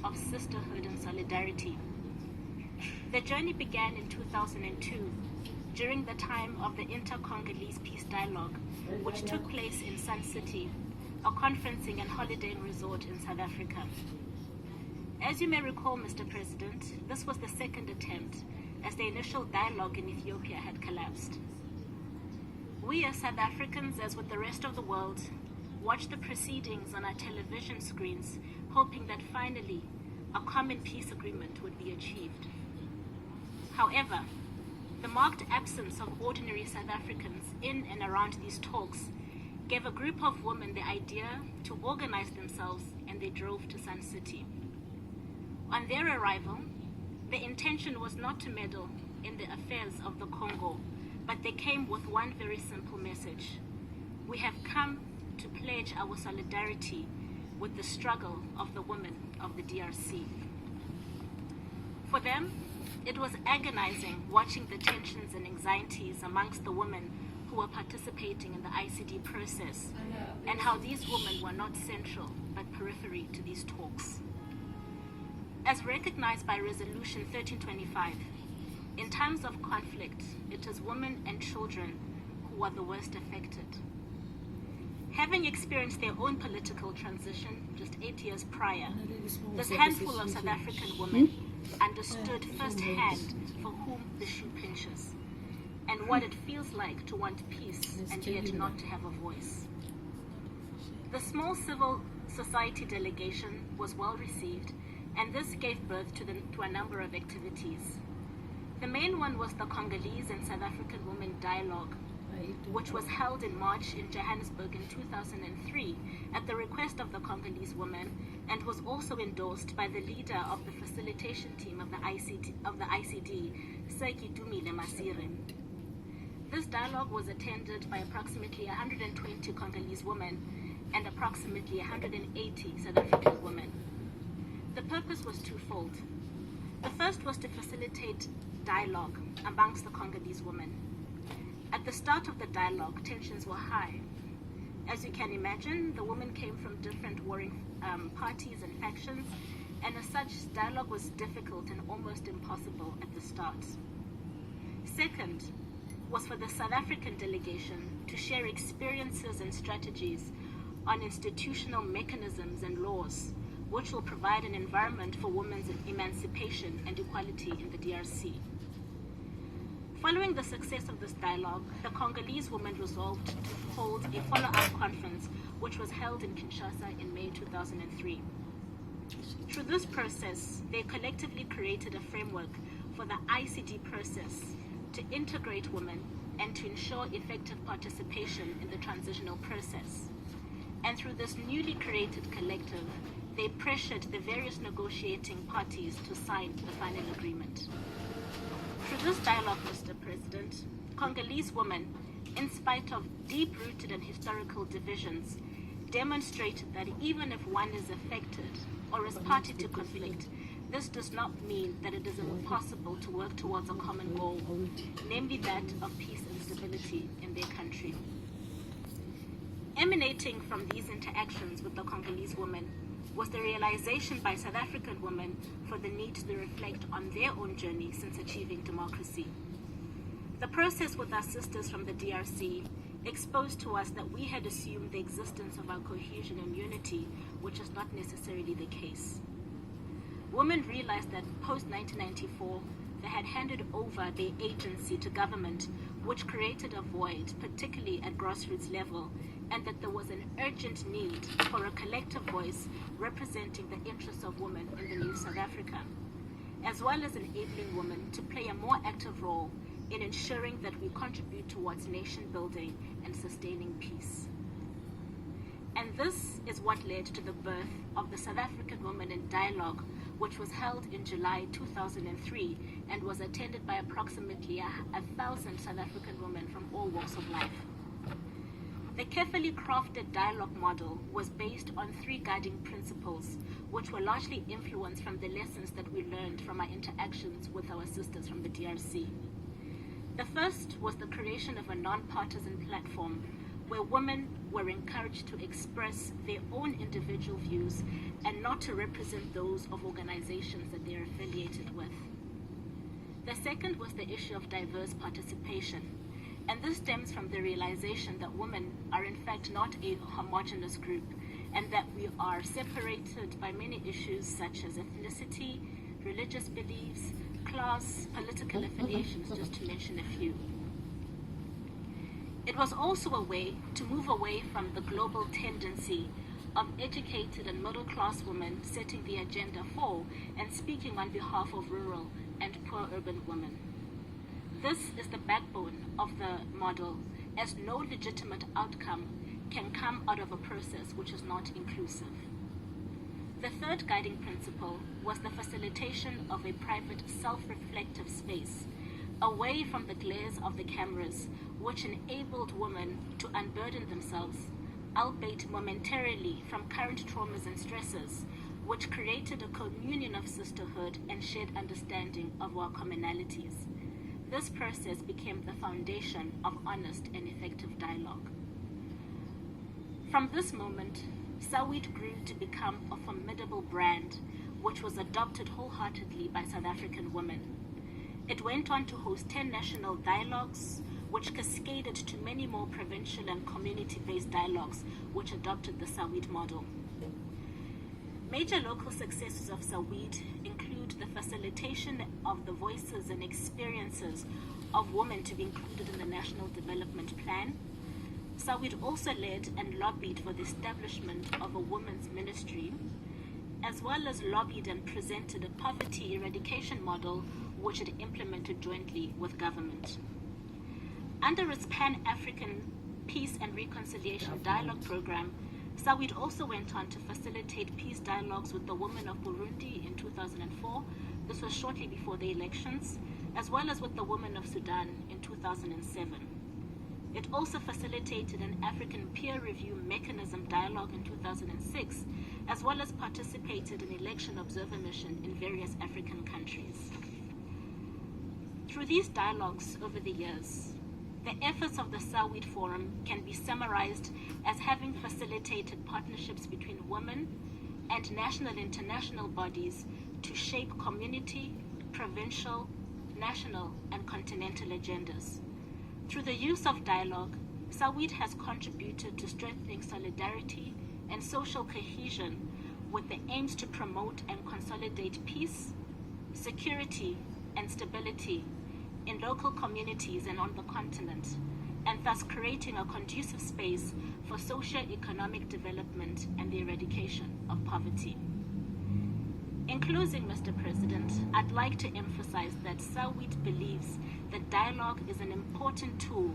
of sisterhood and solidarity. The journey began in 2002, during the time of the Inter-Congolese Peace Dialogue, which took place in Sun City, a conferencing and holidaying resort in South Africa. As you may recall, Mr. President, this was the second attempt, as the initial dialogue in Ethiopia had collapsed. We as South Africans, as with the rest of the world, watched the proceedings on our television screens, hoping that finally a common peace agreement would be achieved. However, the marked absence of ordinary South Africans in and around these talks gave a group of women the idea to organize themselves, and they drove to Sun City. On their arrival, the intention was not to meddle in the affairs of the Congo, but they came with one very simple message. We have come to pledge our solidarity with the struggle of the women of the DRC. For them, it was agonizing watching the tensions and anxieties amongst the women who were participating in the ICD process, and how these women were not central but periphery to these talks. As recognized by Resolution 1325, in times of conflict, it is women and children who are the worst affected. Having experienced their own political transition just 8 years prior, this handful of South African women understood firsthand for whom the shoe pinches, and what it feels like to want peace and yet not to have a voice. The small civil society delegation was well received, and this gave birth to a number of activities. The main one was the Congolese and South African Women Dialogue, which was held in March in Johannesburg in 2003 at the request of the Congolese women, and was also endorsed by the leader of the facilitation team of the ICD, Luz-Helena Mate. This dialogue was attended by approximately 120 Congolese women and approximately 180 South African women. The purpose was twofold. The first was to facilitate dialogue amongst the Congolese women. At the start of the dialogue, tensions were high. As you can imagine, the women came from different warring parties and factions, and as such, dialogue was difficult and almost impossible at the start. Second was for the South African delegation to share experiences and strategies on institutional mechanisms and laws, which will provide an environment for women's emancipation and equality in the DRC. Following the success of this dialogue, the Congolese women resolved to hold a follow-up conference, which was held in Kinshasa in May 2003. Through this process, they collectively created a framework for the ICD process to integrate women and to ensure effective participation in the transitional process. And through this newly created collective, they pressured the various negotiating parties to sign the final agreement. Through this dialogue, Mr. President, Congolese women, in spite of deep-rooted and historical divisions, demonstrated that even if one is affected or is party to conflict, this does not mean that it is impossible to work towards a common goal, namely that of peace and stability in their country. Emanating from these interactions with the Congolese women was the realization by South African women for the need to reflect on their own journey since achieving democracy. The process with our sisters from the DRC exposed to us that we had assumed the existence of our cohesion and unity, which is not necessarily the case. Women realized that post-1994, they had handed over their agency to government, which created a void, particularly at grassroots level, and that there was an urgent need for a collective voice representing the interests of women in the new South Africa, as well as enabling women to play a more active role in ensuring that we contribute towards nation building and sustaining peace. And this is what led to the birth of the South African Women in Dialogue, which was held in July 2003 and was attended by approximately 1,000 South African women from all walks of life. The carefully crafted dialogue model was based on 3 guiding principles, which were largely influenced from the lessons that we learned from our interactions with our sisters from the DRC. The first was the creation of a non-partisan platform where women were encouraged to express their own individual views and not to represent those of organizations that they are affiliated with. The second was the issue of diverse participation, and this stems from the realization that women are in fact not a homogeneous group, and that we are separated by many issues such as ethnicity, religious beliefs, class, political affiliations, just to mention a few. It was also a way to move away from the global tendency of educated and middle-class women setting the agenda for and speaking on behalf of rural and poor urban women. This is the backbone of the model, as no legitimate outcome can come out of a process which is not inclusive. The third guiding principle was the facilitation of a private self-reflective space, away from the glares of the cameras, which enabled women to unburden themselves, albeit momentarily, from current traumas and stresses, which created a communion of sisterhood and shared understanding of our commonalities. This process became the foundation of honest and effective dialogue. From this moment, SAWID grew to become a formidable brand, which was adopted wholeheartedly by South African women. It went on to host 10 national dialogues, which cascaded to many more provincial and community-based dialogues, which adopted the SAWID model. Major local successes of SAWID include the facilitation of the voices and experiences of women to be included in the National Development Plan. SAWID also led and lobbied for the establishment of a women's ministry, as well as lobbied and presented a poverty eradication model which it implemented jointly with government. Under its Pan-African Peace and Reconciliation Dialogue Program, SAWID also went on to facilitate peace dialogues with the women of Burundi in 2004. This was shortly before the elections, as well as with the women of Sudan in 2007. It also facilitated an African peer review mechanism dialogue in 2006, as well as participated in election observer mission in various African countries. Through these dialogues over the years, the efforts of the SAWID Forum can be summarized as having facilitated partnerships between women and national and international bodies to shape community, provincial, national, and continental agendas. Through the use of dialogue, SAWID has contributed to strengthening solidarity and social cohesion with the aims to promote and consolidate peace, security, and stability in local communities and on the continent, and thus creating a conducive space for socio-economic development and the eradication of poverty. In closing, Mr. President, I'd like to emphasize that SAWID believes that dialogue is an important tool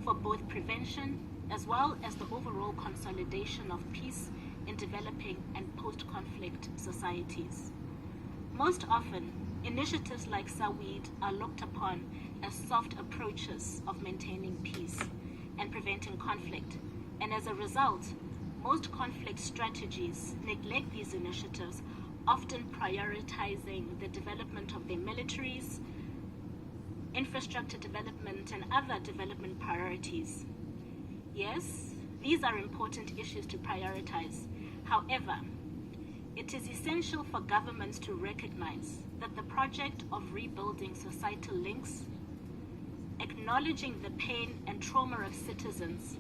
for both prevention as well as the overall consolidation of peace in developing and post-conflict societies. Most often, initiatives like SAWID are looked upon as soft approaches of maintaining peace and preventing conflict, and as a result, most conflict strategies neglect these initiatives, often prioritizing the development of their militaries, infrastructure development, and other development priorities. Yes, these are important issues to prioritize. However, it is essential for governments to recognize that the project of rebuilding societal links, acknowledging the pain and trauma of citizens,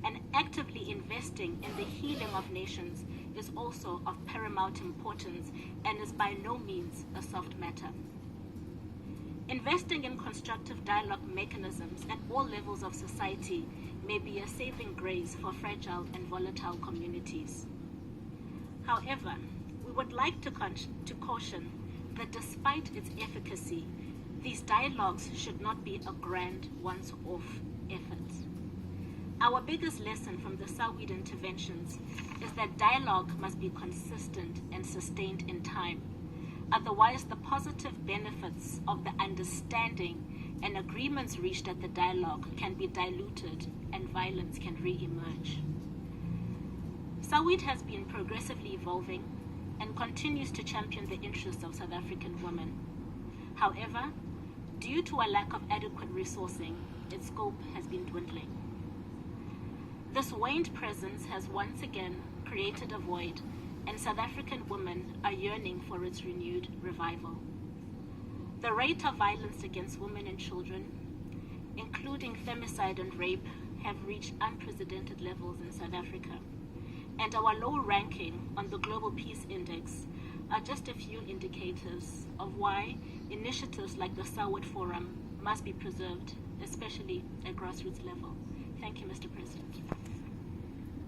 and actively investing in the healing of nations is also of paramount importance and is by no means a soft matter. Investing in constructive dialogue mechanisms at all levels of society may be a saving grace for fragile and volatile communities. However, we would like to caution that despite its efficacy, these dialogues should not be a grand once-off effort. Our biggest lesson from the SAWID interventions is that dialogue must be consistent and sustained in time. Otherwise, the positive benefits of the understanding and agreements reached at the dialogue can be diluted and violence can re-emerge. SAWID has been progressively evolving and continues to champion the interests of South African women. However, due to a lack of adequate resourcing, its scope has been dwindling. This waned presence has once again created a void, and South African women are yearning for its renewed revival. The rate of violence against women and children, including femicide and rape, have reached unprecedented levels in South Africa, and our low ranking on the Global Peace Index are just a few indicators of why initiatives like the SAWID Forum must be preserved, especially at grassroots level. Thank you, Mr. President.